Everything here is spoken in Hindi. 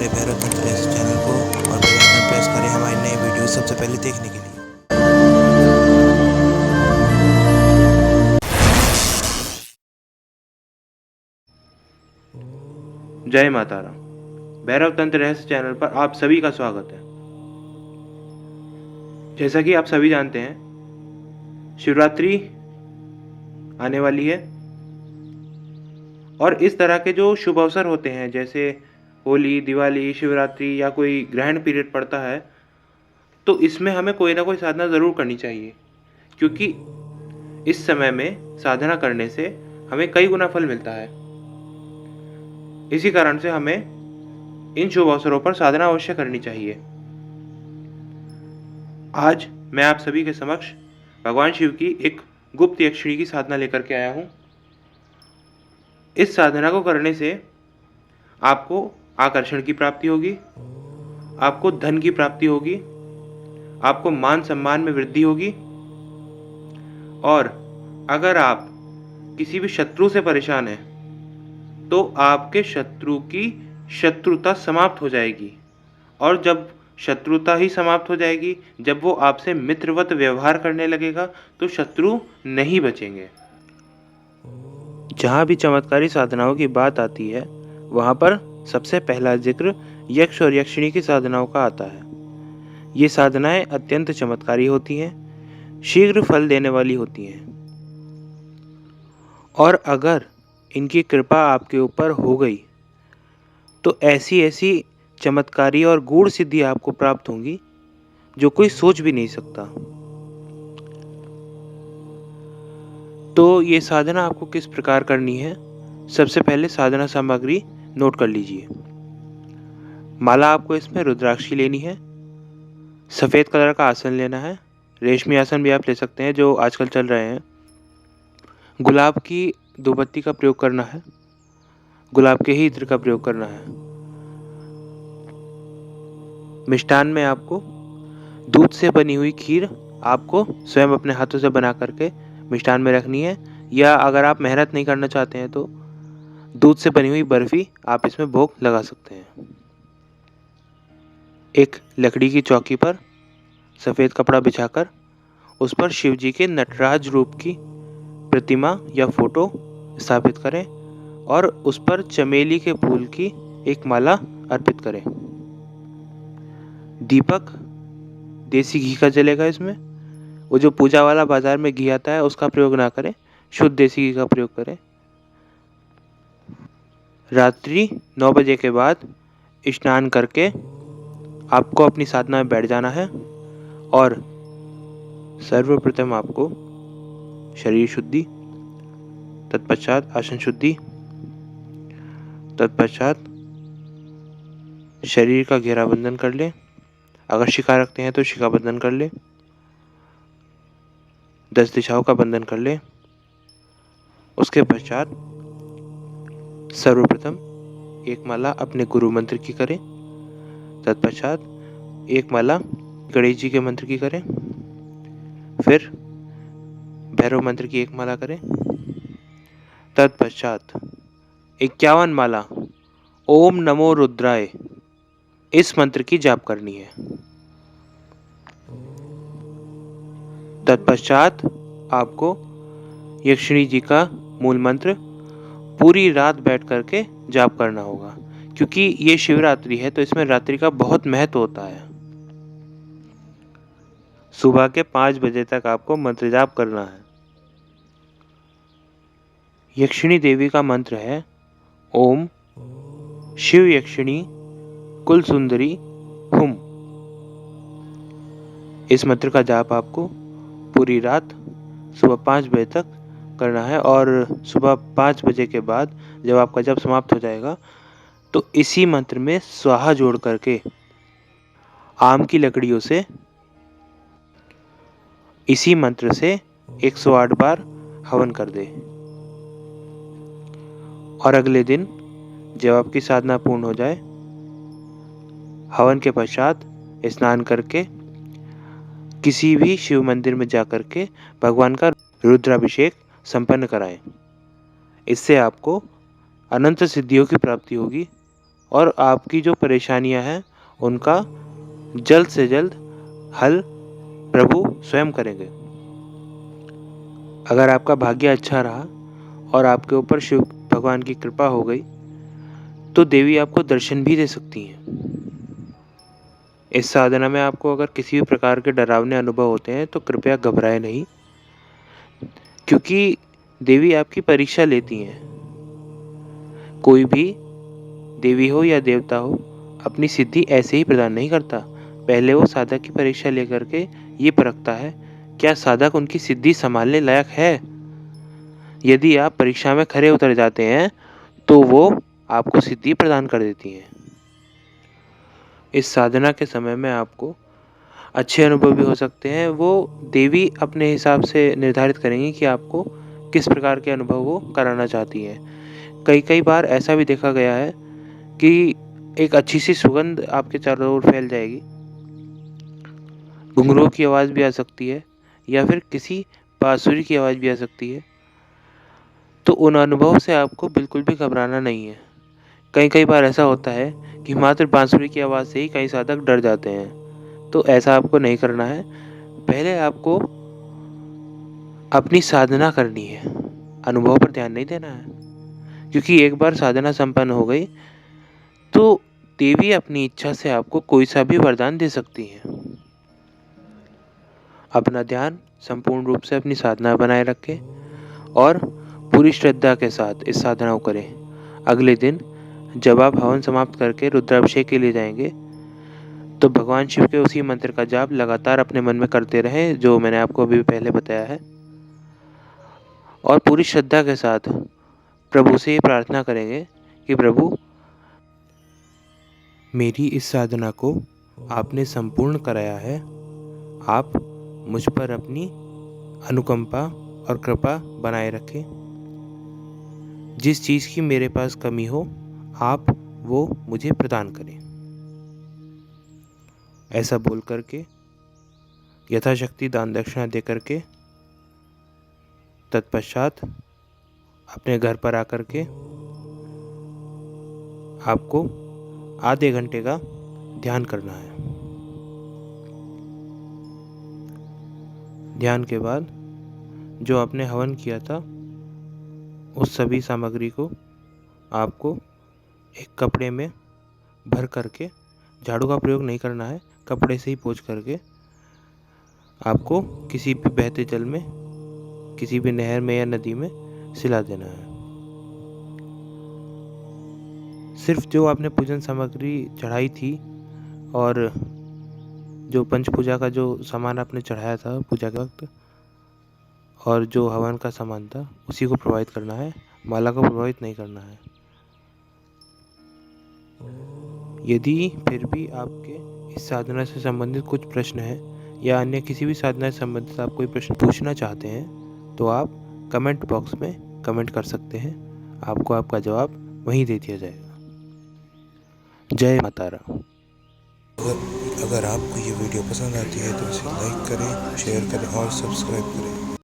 हमारे भैरव तंत्र चैनल को और बेल आइकन प्रेस करें हमारी नई वीडियो सबसे पहले देखने के लिए। जय माता राम। भैरव तंत्र रहस्य चैनल पर आप सभी का स्वागत है। जैसा कि आप सभी जानते हैं, शिवरात्रि आने वाली है और इस तरह के जो शुभ अवसर होते हैं जैसे होली, दिवाली, शिवरात्रि या कोई ग्रहण पीरियड पड़ता है, तो इसमें हमें कोई ना कोई साधना ज़रूर करनी चाहिए, क्योंकि इस समय में साधना करने से हमें कई गुना फल मिलता है। इसी कारण से हमें इन शुभ अवसरों पर साधना अवश्य करनी चाहिए। आज मैं आप सभी के समक्ष भगवान शिव की एक गुप्त यक्षिणी की साधना लेकर के आया हूँ। इस साधना को करने से आपको आकर्षण की प्राप्ति होगी, आपको धन की प्राप्ति होगी, आपको मान सम्मान में वृद्धि होगी और अगर आप किसी भी शत्रु से परेशान हैं तो आपके शत्रु की शत्रुता समाप्त हो जाएगी और जब शत्रुता ही समाप्त हो जाएगी, जब वो आपसे मित्रवत व्यवहार करने लगेगा तो शत्रु नहीं बचेंगे। जहाँ भी चमत्कारी साधनाओं की बात आती है वहाँ पर सबसे पहला जिक्र यक्ष और यक्षिणी की साधनाओं का आता है। ये साधनाएं अत्यंत चमत्कारी होती हैं, शीघ्र फल देने वाली होती हैं और अगर इनकी कृपा आपके ऊपर हो गई तो ऐसी ऐसी चमत्कारी और गूढ़ सिद्धि आपको प्राप्त होंगी जो कोई सोच भी नहीं सकता। तो ये साधना आपको किस प्रकार करनी है, सबसे पहले साधना सामग्री नोट कर लीजिए। माला आपको इसमें रुद्राक्ष की लेनी है, सफ़ेद कलर का आसन लेना है, रेशमी आसन भी आप ले सकते हैं जो आजकल चल रहे हैं। गुलाब की धूपबत्ती का प्रयोग करना है, गुलाब के ही इत्र का प्रयोग करना है। मिष्ठान में आपको दूध से बनी हुई खीर आपको स्वयं अपने हाथों से बना करके मिष्ठान में रखनी है, या अगर आप मेहनत नहीं करना चाहते हैं तो दूध से बनी हुई बर्फी आप इसमें भोग लगा सकते हैं। एक लकड़ी की चौकी पर सफ़ेद कपड़ा बिछाकर उस पर शिव जी के नटराज रूप की प्रतिमा या फोटो स्थापित करें और उस पर चमेली के फूल की एक माला अर्पित करें। दीपक देसी घी का जलेगा इसमें। वो जो पूजा वाला बाजार में घी आता है उसका प्रयोग ना करें, शुद्ध देसी घी का प्रयोग करें। रात्रि 9 बजे के बाद स्नान करके आपको अपनी साधना में बैठ जाना है और सर्वप्रथम आपको शरीर शुद्धि, तत्पश्चात आसन शुद्धि, तत्पश्चात शरीर का घेराबंधन कर लें। अगर शिखा रखते हैं तो शिखा बंधन कर लें, 10 दिशाओं का बंधन कर लें। उसके पश्चात सर्वप्रथम एक माला अपने गुरु मंत्र की करें, तत्पश्चात एक माला गणेश जी के मंत्र की करें, फिर भैरव मंत्र की एक माला करें, तत्पश्चात 51 माला ओम नमो रुद्राय इस मंत्र की जाप करनी है। तत्पश्चात आपको यक्षिणी जी का मूल मंत्र पूरी रात बैठ करके जाप करना होगा, क्योंकि ये शिवरात्रि है तो इसमें रात्रि का बहुत महत्व होता है। सुबह के 5 बजे तक आपको मंत्र जाप करना है। यक्षिणी देवी का मंत्र है ओम शिव यक्षिणी कुल सुंदरी हुम। इस मंत्र का जाप आपको पूरी रात सुबह 5 बजे तक करना है और सुबह 5 बजे के बाद जब आपका जप समाप्त हो जाएगा तो इसी मंत्र में स्वाहा जोड़ करके आम की लकड़ियों से इसी मंत्र से 108 बार हवन कर दे और अगले दिन जब आपकी साधना पूर्ण हो जाए, हवन के पश्चात स्नान करके किसी भी शिव मंदिर में जाकर के भगवान का रुद्राभिषेक संपन्न कराएं। इससे आपको अनंत सिद्धियों की प्राप्ति होगी और आपकी जो परेशानियां हैं उनका जल्द से जल्द हल प्रभु स्वयं करेंगे। अगर आपका भाग्य अच्छा रहा और आपके ऊपर शिव भगवान की कृपा हो गई तो देवी आपको दर्शन भी दे सकती हैं। इस साधना में आपको अगर किसी भी प्रकार के डरावने अनुभव होते हैं तो कृपया घबराएं नहीं, क्योंकि देवी आपकी परीक्षा लेती हैं। कोई भी देवी हो या देवता हो अपनी सिद्धि ऐसे ही प्रदान नहीं करता। पहले वो साधक की परीक्षा लेकर के ये परखता है क्या साधक उनकी सिद्धि संभालने लायक है। यदि आप परीक्षा में खरे उतर जाते हैं तो वो आपको सिद्धि प्रदान कर देती हैं। इस साधना के समय में आपको अच्छे अनुभव भी हो सकते हैं। वो देवी अपने हिसाब से निर्धारित करेंगी कि आपको किस प्रकार के अनुभव वो कराना चाहती हैं। कई बार ऐसा भी देखा गया है कि एक अच्छी सी सुगंध आपके चारों ओर फैल जाएगी, घुंघरूओं की आवाज़ भी आ सकती है या फिर किसी बांसुरी की आवाज़ भी आ सकती है। तो उन अनुभव से आपको बिल्कुल भी घबराना नहीं है। कई बार ऐसा होता है कि मात्र बांसुरी की आवाज़ से ही कई साधक डर जाते हैं। तो ऐसा आपको नहीं करना है। पहले आपको अपनी साधना करनी है, अनुभव पर ध्यान नहीं देना है, क्योंकि एक बार साधना संपन्न हो गई तो देवी अपनी इच्छा से आपको कोई सा भी वरदान दे सकती है। अपना ध्यान संपूर्ण रूप से अपनी साधना बनाए रखें और पूरी श्रद्धा के साथ इस साधना को करें। अगले दिन जब आप हवन समाप्त करके रुद्राभिषेक के लिए जाएंगे तो भगवान शिव के उसी मंत्र का जाप लगातार अपने मन में करते रहें जो मैंने आपको अभी पहले बताया है, और पूरी श्रद्धा के साथ प्रभु से ये प्रार्थना करेंगे कि प्रभु मेरी इस साधना को आपने संपूर्ण कराया है। आप मुझ पर अपनी अनुकंपा और कृपा बनाए रखें। जिस चीज़ की मेरे पास कमी हो आप वो मुझे प्रदान करें। ऐसा बोल करके यथाशक्ति दान दक्षिणा दे करके तत्पश्चात अपने घर पर आकर के आपको आधे घंटे का ध्यान करना है। ध्यान के बाद जो आपने हवन किया था उस सभी सामग्री को आपको एक कपड़े में भर करके, झाड़ू का प्रयोग नहीं करना है, कपड़े से ही पोंछ करके आपको किसी भी बहते जल में, किसी भी नहर में या नदी में सिला देना है। सिर्फ जो आपने पूजन सामग्री चढ़ाई थी और जो पंच पूजा का जो सामान आपने चढ़ाया था पूजा के वक्त और जो हवन का सामान था उसी को प्रवाहित करना है, माला को प्रवाहित नहीं करना है। यदि फिर भी आपके इस साधना से संबंधित कुछ प्रश्न है या अन्य किसी भी साधना से संबंधित आप कोई प्रश्न पूछना चाहते हैं तो आप कमेंट बॉक्स में कमेंट कर सकते हैं। आपको आपका जवाब वहीं दे दिया जाएगा। जय माता राम। अगर आपको ये वीडियो पसंद आती है तो इसे लाइक करें, शेयर करें और सब्सक्राइब करें।